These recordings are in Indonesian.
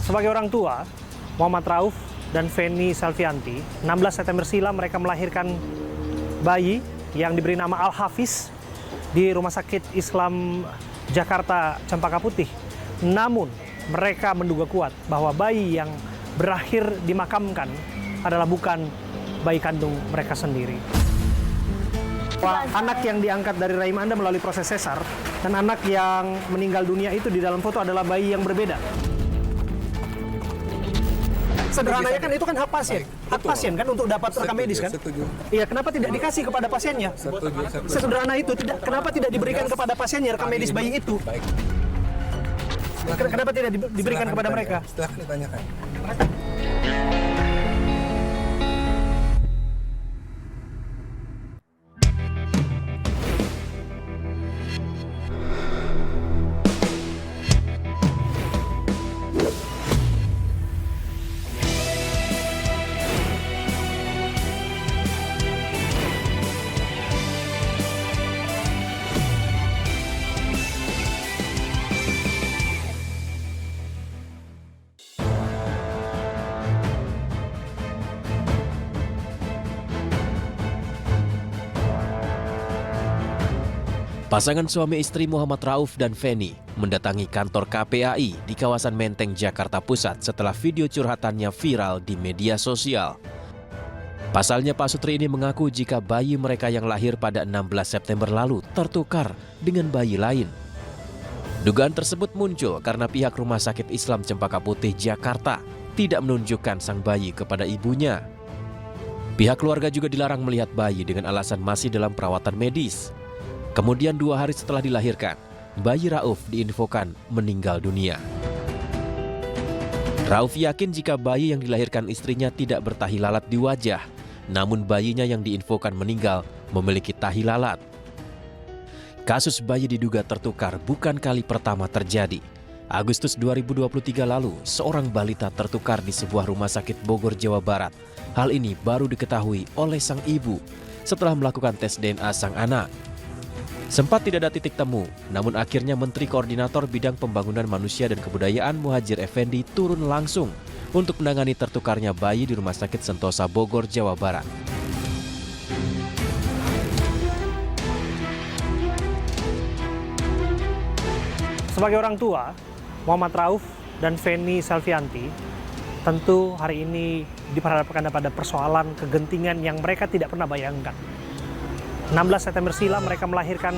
Sebagai orang tua, Muhammad Rauf dan Feni Salvianti, 16 September silam mereka melahirkan bayi yang diberi nama Al-Hafiz di Rumah Sakit Islam Jakarta Cempaka Putih. Namun, mereka menduga kuat bahwa bayi yang berakhir dimakamkan adalah bukan bayi kandung mereka sendiri. Anak yang diangkat dari rahim Anda melalui proses sesar dan anak yang meninggal dunia itu di dalam foto adalah bayi yang berbeda. Sederhananya kan itu kan hak pasien. Hak pasien kan untuk dapat rekam medis kan? Setuju. Iya, kenapa tidak dikasih kepada pasiennya? Setuju. Sesederhana itu, kenapa tidak diberikan kepada pasiennya rekam medis bayi itu? Baik. Kenapa tidak diberikan kepada mereka? Silahkan ditanyakan. Pasangan suami istri Muhammad Rauf dan Feni mendatangi kantor KPAI di kawasan Menteng, Jakarta Pusat setelah video curhatannya viral di media sosial. Pasalnya Pak Sutri ini mengaku jika bayi mereka yang lahir pada 16 September lalu tertukar dengan bayi lain. Dugaan tersebut muncul karena pihak Rumah Sakit Islam Cempaka Putih, Jakarta tidak menunjukkan sang bayi kepada ibunya. Pihak keluarga juga dilarang melihat bayi dengan alasan masih dalam perawatan medis. Kemudian 2 hari setelah dilahirkan, bayi Rauf diinfokan meninggal dunia. Rauf yakin jika bayi yang dilahirkan istrinya tidak bertahi lalat di wajah, namun bayinya yang diinfokan meninggal memiliki tahi lalat. Kasus bayi diduga tertukar bukan kali pertama terjadi. Agustus 2023 lalu, seorang balita tertukar di sebuah rumah sakit Bogor, Jawa Barat. Hal ini baru diketahui oleh sang ibu setelah melakukan tes DNA sang anak. Sempat tidak ada titik temu, namun akhirnya Menteri Koordinator Bidang Pembangunan Manusia dan Kebudayaan Muhadjir Effendi turun langsung untuk menangani tertukarnya bayi di Rumah Sakit Sentosa Bogor, Jawa Barat. Sebagai orang tua, Muhammad Rauf dan Feni Salvianti tentu hari ini diperhadapkan pada persoalan kegentingan yang mereka tidak pernah bayangkan. 16 September silam mereka melahirkan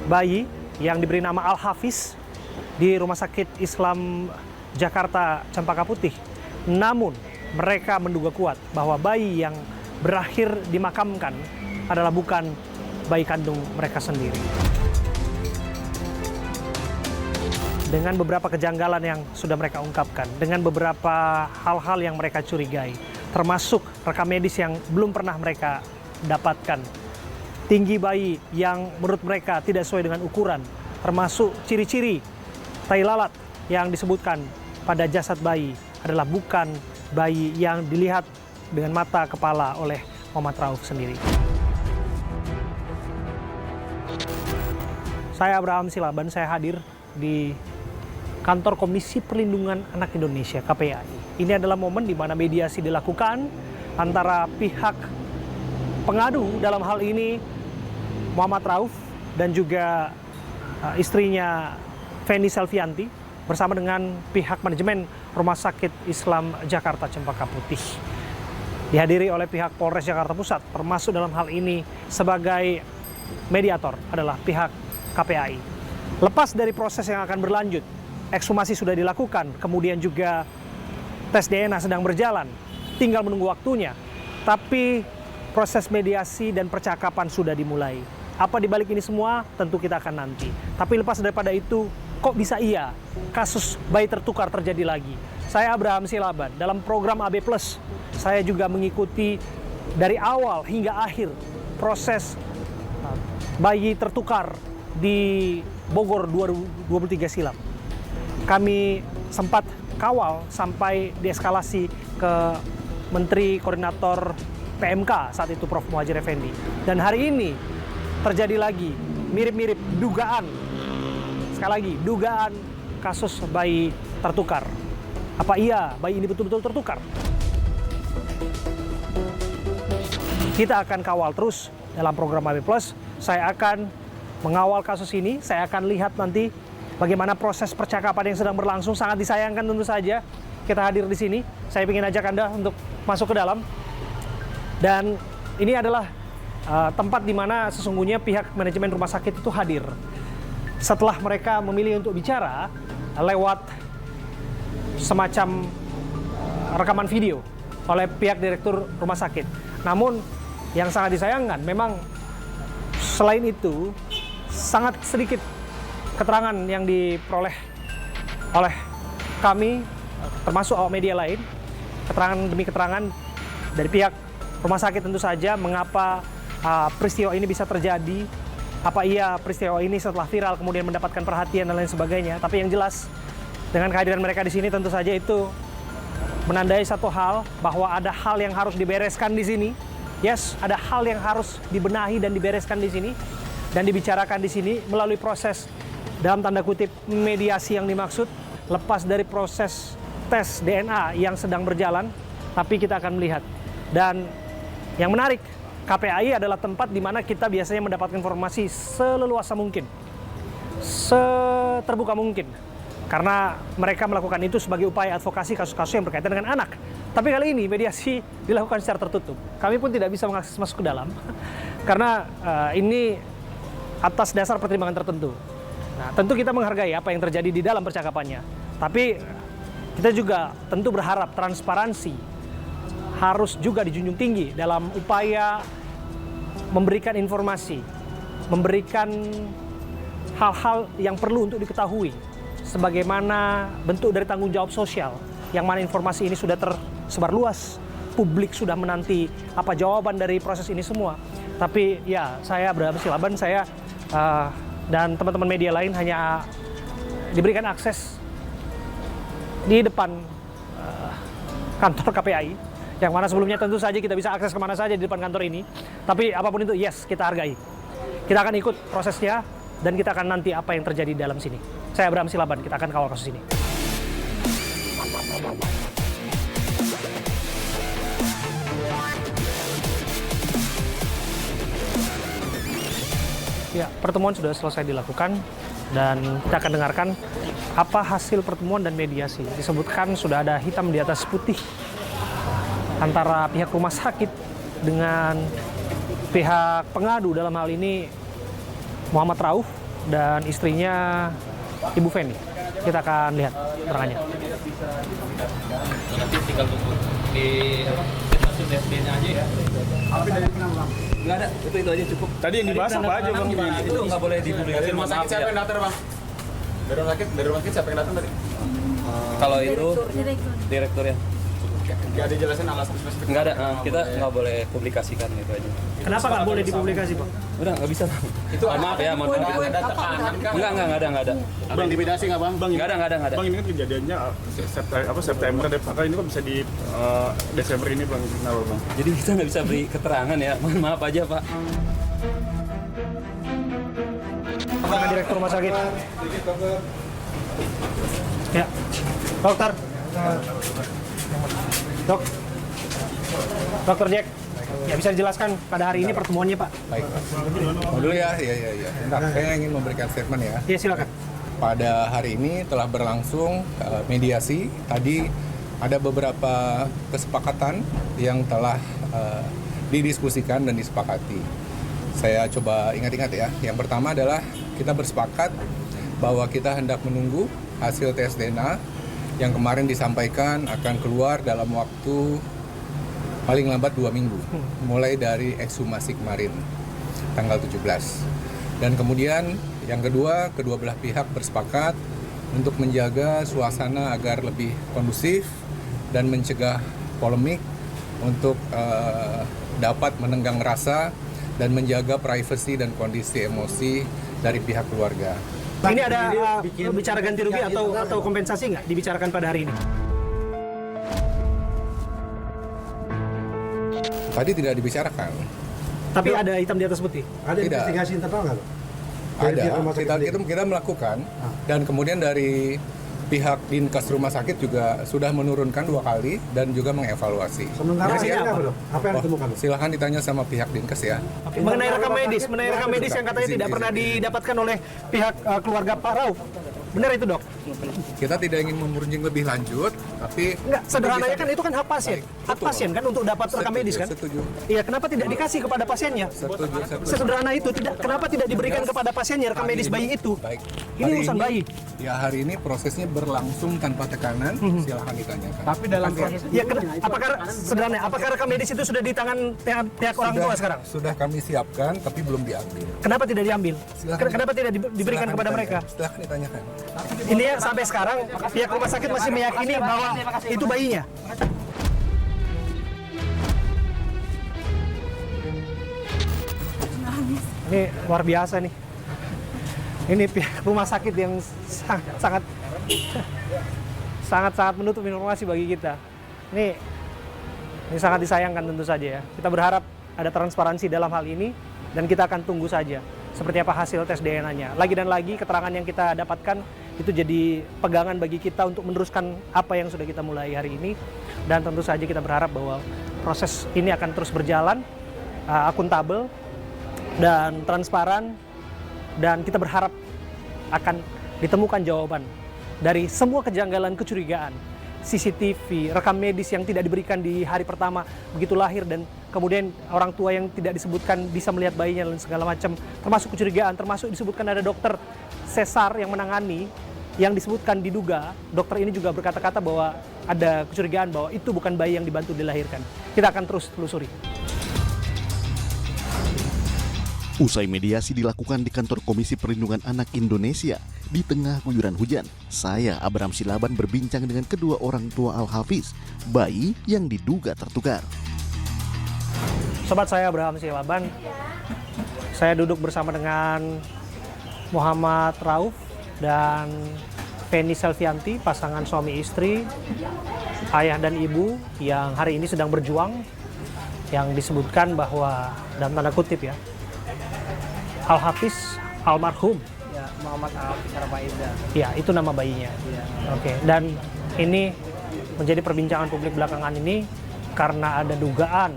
bayi yang diberi nama Al-Hafiz di Rumah Sakit Islam Jakarta Cempaka Putih. Namun mereka menduga kuat bahwa bayi yang berakhir dimakamkan adalah bukan bayi kandung mereka sendiri. Dengan beberapa kejanggalan yang sudah mereka ungkapkan, dengan beberapa hal-hal yang mereka curigai, termasuk rekam medis yang belum pernah mereka dapatkan, tinggi bayi yang menurut mereka tidak sesuai dengan ukuran, termasuk ciri-ciri tai lalat yang disebutkan pada jasad bayi adalah bukan bayi yang dilihat dengan mata kepala oleh Muhammad Rauf sendiri. Saya Abraham Silaban, saya hadir di Kantor Komisi Perlindungan Anak Indonesia (KPAI). Ini adalah momen di mana mediasi dilakukan antara pihak pengadu, dalam hal ini Muhammad Rauf dan juga istrinya Feni Salvianti bersama dengan pihak manajemen Rumah Sakit Islam Jakarta Cempaka Putih. Dihadiri oleh pihak Polres Jakarta Pusat, termasuk dalam hal ini sebagai mediator adalah pihak KPAI. Lepas dari proses yang akan berlanjut, ekshumasi sudah dilakukan, kemudian juga tes DNA sedang berjalan, tinggal menunggu waktunya. Tapi proses mediasi dan percakapan sudah dimulai. Apa dibalik ini semua tentu kita akan nanti. Tapi lepas daripada itu, kok bisa iya kasus bayi tertukar terjadi lagi? Saya Abraham Silaban, dalam program AB+, saya juga mengikuti dari awal hingga akhir proses bayi tertukar di Bogor 2023 silam. Kami sempat kawal sampai dieskalasi ke Menteri Koordinator PMK saat itu, Prof. Muhadjir Effendi. Dan hari ini terjadi lagi mirip-mirip dugaan, sekali lagi dugaan kasus bayi tertukar. Apa iya bayi ini betul-betul tertukar? Kita akan kawal terus dalam program AB Plus. Saya akan mengawal kasus ini. Saya akan lihat nanti bagaimana proses percakapan yang sedang berlangsung. Sangat disayangkan tentu saja kita hadir di sini. Saya ingin ajak Anda untuk masuk ke dalam. Dan ini adalah tempat di mana sesungguhnya pihak manajemen rumah sakit itu hadir. Setelah mereka memilih untuk bicara lewat semacam rekaman video oleh pihak direktur rumah sakit. Namun yang sangat disayangkan memang selain itu sangat sedikit keterangan yang diperoleh oleh kami termasuk awak media lain, keterangan demi keterangan dari pihak rumah sakit tentu saja mengapa peristiwa ini bisa terjadi, apa iya peristiwa ini setelah viral kemudian mendapatkan perhatian dan lain sebagainya. Tapi yang jelas dengan kehadiran mereka di sini tentu saja itu menandai satu hal bahwa ada hal yang harus dibereskan di sini. Yes, ada hal yang harus dibenahi dan dibereskan di sini dan dibicarakan di sini melalui proses dalam tanda kutip mediasi yang dimaksud, lepas dari proses tes DNA yang sedang berjalan, tapi kita akan melihat. Dan yang menarik, KPAI adalah tempat di mana kita biasanya mendapatkan informasi seleluasa mungkin, seterbuka mungkin. Karena mereka melakukan itu sebagai upaya advokasi kasus-kasus yang berkaitan dengan anak. Tapi kali ini mediasi dilakukan secara tertutup. Kami pun tidak bisa mengakses masuk ke dalam. Karena ini atas dasar pertimbangan tertentu. Nah, tentu kita menghargai apa yang terjadi di dalam percakapannya. Tapi kita juga tentu berharap transparansi harus juga dijunjung tinggi dalam upaya memberikan informasi, memberikan hal-hal yang perlu untuk diketahui sebagaimana bentuk dari tanggung jawab sosial yang mana informasi ini sudah tersebar luas, publik sudah menanti apa jawaban dari proses ini semua. Tapi ya, saya Abraham Silaban, saya dan teman-teman media lain hanya diberikan akses di depan kantor KPAI, yang mana sebelumnya tentu saja kita bisa akses kemana saja di depan kantor ini. Tapi apapun itu, yes, kita hargai. Kita akan ikut prosesnya dan kita akan nanti apa yang terjadi di dalam sini. Saya Abraham Silaban, kita akan kawal kasus ini. Ya, pertemuan sudah selesai dilakukan dan kita akan dengarkan apa hasil pertemuan dan mediasi. Disebutkan sudah ada hitam di atas putih antara pihak rumah sakit dengan pihak pengadu, dalam hal ini Muhammad Rauf dan istrinya Ibu Feni. Kita akan lihat keterangannya. Nanti tinggal tunggu di stasiun DNA aja ya. Tapi dari mana bang? Nggak ada, itu aja cukup. Tadi yang dibahas apa aja bang? Itu nggak boleh dipublikasi. Dari rumah sakit siapa yang datang bang? Dari rumah sakit siapa yang datang tadi? Kalau itu direktur ya. Nggak ada jelasin alasan spesifik. Nggak ada, kita nggak boleh publikasikan itu aja. Kenapa nggak boleh dipublikasi, Pak? Udah nggak bisa. Itu maaf ya, mohon maaf. ada tekanan kan? Nggak ada. Bang intimidasi nggak bang? Nggak ada. Bang ini kan kejadiannya September deh, apakah ini kok bisa di Desember ini bang? Kenapa bang? Jadi kita nggak bisa beri keterangan ya, mohon maaf aja Pak. Dengan direktur rumah sakit. Ya, dokter. Dokter Jack, ya bisa dijelaskan pada hari ini pertemuannya Pak? Baik, dulu ya. Bentar, saya ingin memberikan statement ya. Ya silakan. Pada hari ini telah berlangsung mediasi. Tadi ada beberapa kesepakatan yang telah didiskusikan dan disepakati. Saya coba ingat-ingat ya. Yang pertama adalah kita bersepakat bahwa kita hendak menunggu hasil tes DNA yang kemarin disampaikan akan keluar dalam waktu paling lambat 2 minggu, mulai dari ekshumasi kemarin, tanggal 17. Dan kemudian yang kedua belah pihak bersepakat untuk menjaga suasana agar lebih kondusif dan mencegah polemik untuk dapat menenggang rasa dan menjaga privasi dan kondisi emosi dari pihak keluarga. Ini ada bicara ganti rugi atau kompensasi nggak dibicarakan pada hari ini? Tadi tidak dibicarakan. Tapi ada hitam di atas putih. Ada Tidak. investigasi internal nggak? Ada, kita melakukan dan kemudian dari pihak Dinkes Rumah Sakit juga sudah menurunkan 2 kali dan juga mengevaluasi. Sementara hasilnya apa dok? Apa yang ditemukan? Silahkan ditanya sama pihak Dinkes ya. Mengenai rekam medis yang katanya tidak pernah didapatkan oleh pihak keluarga Pak Rauf. Benar itu dok? Kita tidak ingin memuruncing lebih lanjut, tapi Enggak, sederhananya kan itu kan hak pasien. Hak pasien kan untuk dapat rekam medis kan? Setuju. Iya, kenapa tidak dikasih kepada pasiennya? Setuju. Sesederhana itu, kenapa tidak diberikan kepada pasiennya rekam medis bayi itu? Baik. Ini urusan bayi. Ya hari ini prosesnya berlangsung tanpa tekanan, silahkan ditanyakan. Tapi dalam proses Ya, apakah rekam medis itu sudah di tangan pihak orang tua sekarang? Sudah kami siapkan, tapi belum diambil. Kenapa tidak diambil? Silakan. Kenapa tidak diberikan Silahkan kepada ditanya. mereka? Silahkan ditanyakan. Ini ya, sampai sekarang pihak rumah sakit masih meyakini bahwa itu bayinya. Ini luar biasa nih. Ini pihak rumah sakit yang sangat menutup informasi bagi kita. Ini sangat disayangkan tentu saja ya. Kita berharap ada transparansi dalam hal ini dan kita akan tunggu saja seperti apa hasil tes DNA-nya. Lagi dan lagi keterangan yang kita dapatkan itu jadi pegangan bagi kita untuk meneruskan apa yang sudah kita mulai hari ini. Dan tentu saja kita berharap bahwa proses ini akan terus berjalan, akuntabel dan transparan, dan kita berharap akan ditemukan jawaban dari semua kejanggalan, kecurigaan, CCTV, rekam medis yang tidak diberikan di hari pertama begitu lahir, dan kemudian orang tua yang tidak disebutkan bisa melihat bayinya dan segala macam, termasuk kecurigaan, termasuk disebutkan ada dokter sesar yang menangani, yang disebutkan diduga dokter ini juga berkata-kata bahwa ada kecurigaan bahwa itu bukan bayi yang dibantu dilahirkan. Kita akan terus telusuri. Usai mediasi dilakukan di kantor Komisi Perlindungan Anak Indonesia, di tengah guyuran hujan, saya Abraham Silaban berbincang dengan kedua orang tua Al-Hafiz, bayi yang diduga tertukar. Sobat saya Abraham Silaban, saya duduk bersama dengan Muhammad Rauf dan Feni Selvianti, pasangan suami istri, ayah dan ibu yang hari ini sedang berjuang, yang disebutkan bahwa dalam tanda kutip ya, Al-Hafiz almarhum. Ya, Muhammad Al-Hafiz Arfaida. Ya, itu nama bayinya. Ya. Oke, dan ini menjadi perbincangan publik belakangan ini karena ada dugaan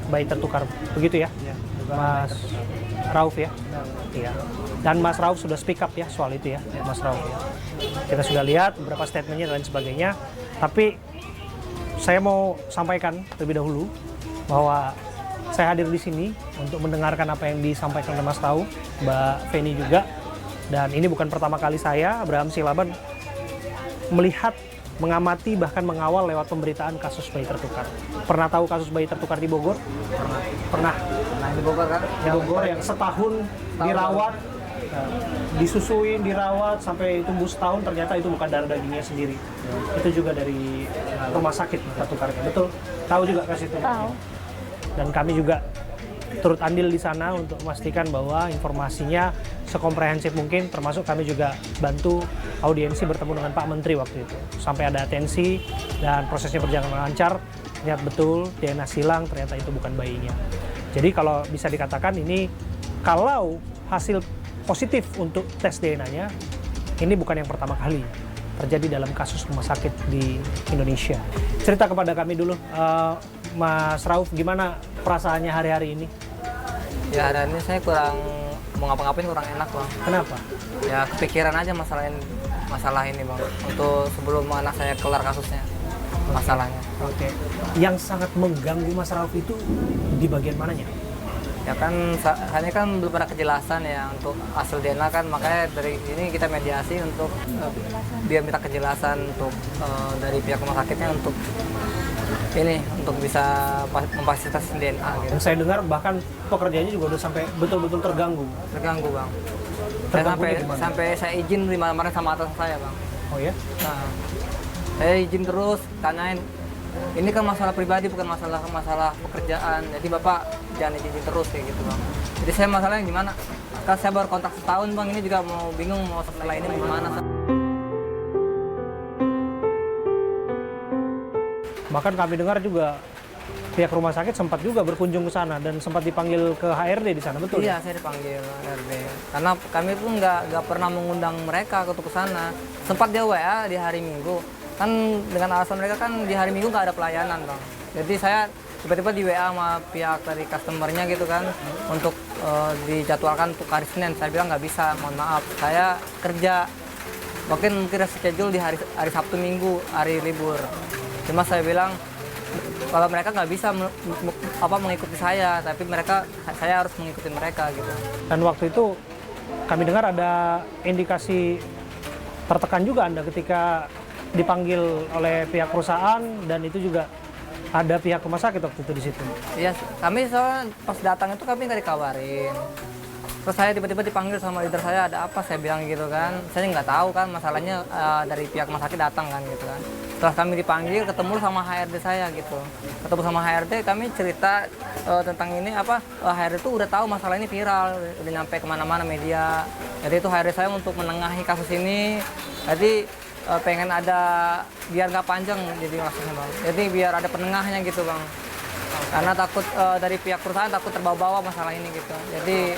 bayi tertukar. Begitu ya? Ya, Mas Rauf ya? Iya. Dan Mas Rauf sudah speak up ya soal itu ya, Mas Rauf ya. Kita sudah lihat beberapa statementnya dan lain sebagainya. Tapi saya mau sampaikan terlebih dahulu bahwa saya hadir di sini untuk mendengarkan apa yang disampaikan oleh Mas Rauf, Mbak Feni juga. Dan ini bukan pertama kali saya, Abraham Silaban, melihat, mengamati, bahkan mengawal lewat pemberitaan kasus bayi tertukar. Pernah tahu kasus bayi tertukar di Bogor? Pernah. Nah, di Bogor kan? Di Bogor yang setahun dirawat, disusuin, dirawat, sampai tumbuh setahun, ternyata itu bukan darah dagingnya sendiri. Itu juga dari rumah sakit tertukarnya. Betul? Tahu juga kasus itu? Tahu. Dan kami juga turut andil di sana untuk memastikan bahwa informasinya sekomprehensif mungkin, termasuk kami juga bantu audiensi bertemu dengan Pak Menteri waktu itu. Sampai ada atensi dan prosesnya berjalan lancar, ternyata betul DNA silang, ternyata itu bukan bayinya. Jadi kalau bisa dikatakan ini, kalau hasil positif untuk tes DNA-nya, ini bukan yang pertama kali terjadi dalam kasus rumah sakit di Indonesia. Cerita kepada kami dulu, Mas Rauf, gimana perasaannya hari-hari ini? Ya hari ini saya kurang mau ngapa-ngapain kurang enak bang. Kenapa? Ya kepikiran aja masalah ini bang. Untuk sebelum anak saya kelar kasusnya masalahnya. Oke. Yang sangat mengganggu Mas Rauf itu di bagian mananya? Ya kan hanya kan belum ada kejelasan ya untuk hasil DNA kan, makanya dari ini kita mediasi untuk dia minta kejelasan untuk dari pihak rumah sakitnya untuk ini untuk bisa memfasilitasi DNA gitu. Dan saya dengar bahkan pekerjaannya juga udah sampai betul-betul terganggu. Terganggu bang. Sampai saya izin dimana-mana sama atasan saya bang. Oh ya? Nah, saya izin terus tanyain. Ini kan masalah pribadi bukan masalah pekerjaan. Jadi bapak jangan izin terus kayak gitu bang. Jadi saya masalahnya gimana? Kan saya baru kontak setahun bang. Ini juga mau bingung mau setelah ini gimana. Bahkan kami dengar juga pihak rumah sakit sempat juga berkunjung ke sana dan sempat dipanggil ke HRD di sana, betul? Iya, saya dipanggil HRD. Karena kami pun nggak pernah mengundang mereka untuk ke sana. Sempat dia WA di hari Minggu. Kan dengan alasan mereka kan di hari Minggu nggak ada pelayanan, Bang. Jadi saya tiba-tiba di WA sama pihak dari customer-nya gitu kan untuk dijadwalkan untuk hari Senin. Saya bilang nggak bisa, mohon maaf. Saya kerja. Mungkin schedule di hari Sabtu Minggu, hari libur. Cuma saya bilang kalau mereka nggak bisa mengikuti saya, tapi saya harus mengikuti mereka gitu. Dan waktu itu kami dengar ada indikasi tertekan juga Anda ketika dipanggil oleh pihak perusahaan dan itu juga ada pihak rumah sakit waktu itu di situ. Iya, kami soalnya pas datang itu kami nggak dikabarin. Terus saya tiba-tiba dipanggil sama leader saya, ada apa? Saya bilang gitu kan. Saya nggak tahu kan masalahnya dari pihak rumah sakit datang kan gitu kan. Setelah kami dipanggil, ketemu sama HRD saya gitu. Ketemu sama HRD, kami cerita tentang ini HRD itu udah tahu masalah ini viral, udah nyampe kemana-mana media. Jadi itu HRD saya untuk menengahi kasus ini. Jadi pengen ada, biar nggak panjang jadi maksudnya Bang. Jadi biar ada penengahnya gitu Bang. Karena takut dari pihak perusahaan takut terbawa-bawa masalah ini gitu. Jadi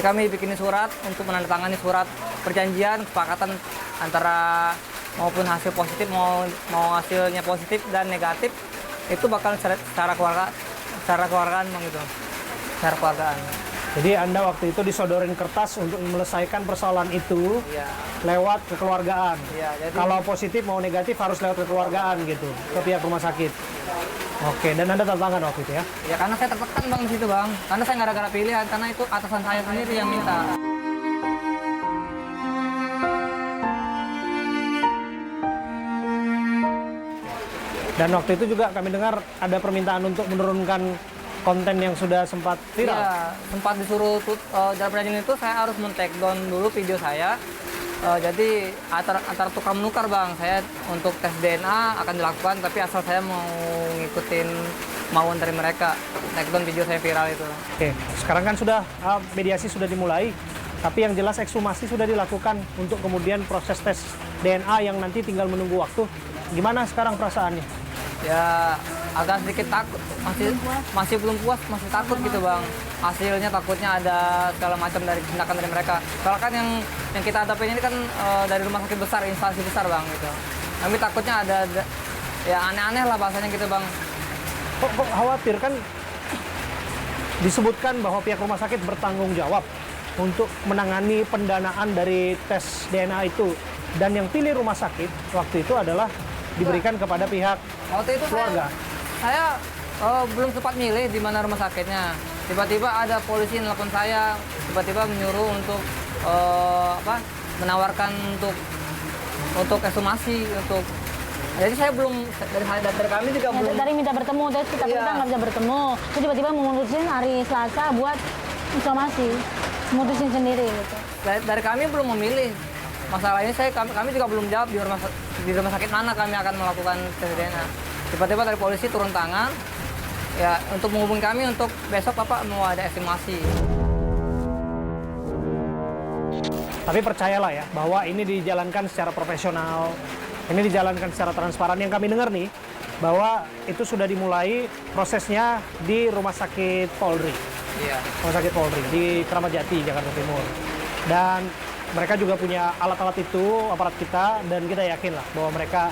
kami bikin surat untuk menandatangani surat perjanjian kesepakatan antara maupun hasil positif mau hasilnya positif dan negatif itu bakal secara keluargaan Bang gitu. Secara keluargaan. Jadi Anda waktu itu disodorin kertas untuk menyelesaikan persoalan itu lewat kekeluargaan. Iya, jadi kalau positif mau negatif harus lewat kekeluargaan gitu, ke pihak rumah sakit. Oke, dan Anda tantangan waktu itu ya? Ya karena saya tertekan Bang di situ Bang. Karena saya nggak ada pilihan, karena itu atasan saya sendiri yang minta. Dan waktu itu juga kami dengar ada permintaan untuk menurunkan konten yang sudah sempat viral. Iya, sempat disuruh dalam perjanjian itu saya harus men-take down dulu video saya. Jadi antara tukar menukar Bang, saya untuk tes DNA akan dilakukan, tapi asal saya mau ngikutin kemauan dari mereka. Take down video saya viral itu. Oke, sekarang kan sudah mediasi sudah dimulai, tapi yang jelas ekshumasi sudah dilakukan untuk kemudian proses tes DNA yang nanti tinggal menunggu waktu. Gimana sekarang perasaannya? Ya agak sedikit takut, masih belum puas, masih takut gitu Bang. Hasilnya takutnya ada segala macam dari tindakan dari mereka. Soalnya kan yang kita hadapin ini kan dari rumah sakit besar, instansi besar Bang gitu. Kami takutnya ada ya aneh-aneh lah bahasanya gitu Bang. Kok khawatir kan disebutkan bahwa pihak rumah sakit bertanggung jawab untuk menangani pendanaan dari tes DNA itu, dan yang pilih rumah sakit waktu itu adalah diberikan kepada pihak waktu itu keluarga. Saya belum sempat milih di mana rumah sakitnya. Tiba-tiba ada polisi yang nelpon saya, tiba-tiba menyuruh untuk menawarkan untuk ekshumasi untuk. Jadi saya belum dari kami juga belum. Dari minta bertemu, terus kita nggak bisa bertemu. Terus tiba-tiba memutusin hari Selasa buat ekshumasi, memutusin sendiri gitu. Dari kami belum memilih. Masalahnya kami juga belum jawab di rumah sakit mana kami akan melakukan tes DNA. Tiba-tiba dari polisi turun tangan ya untuk menghubungi kami untuk besok Bapak mau ada estimasi. Tapi percayalah ya bahwa ini dijalankan secara profesional, ini dijalankan secara transparan. Yang kami dengar nih bahwa itu sudah dimulai prosesnya di Rumah Sakit Polri. Iya. Rumah Sakit Polri di Kramat Jati, Jakarta Timur. Dan mereka juga punya alat-alat itu, aparat kita, dan kita yakin lah bahwa mereka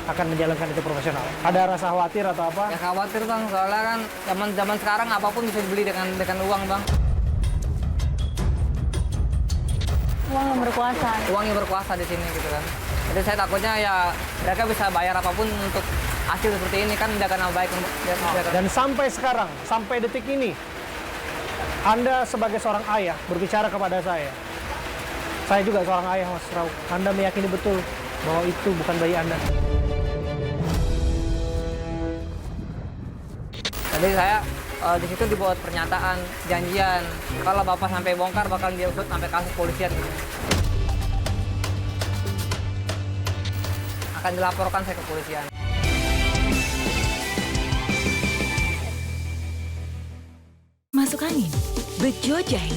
akan menjalankan itu profesional. Ada rasa khawatir atau apa? Ya khawatir Bang, soalnya kan zaman sekarang apapun bisa dibeli dengan uang Bang. Uang yang berkuasa. Uang yang berkuasa di sini gitu kan. Jadi saya takutnya ya mereka bisa bayar apapun untuk hasil seperti ini kan tidak akan baik. Dan sampai sekarang, sampai detik ini, Anda sebagai seorang ayah berbicara kepada saya juga seorang ayah Mas Rauf. Anda meyakini betul bahwa itu bukan bayi Anda. Jadi saya di situ dibuat pernyataan, janjian. Kalau Bapak sampai bongkar bakal diusut sampai kasus polisian. Akan dilaporkan saya ke polisian. Masuk angin, Bejo Jahe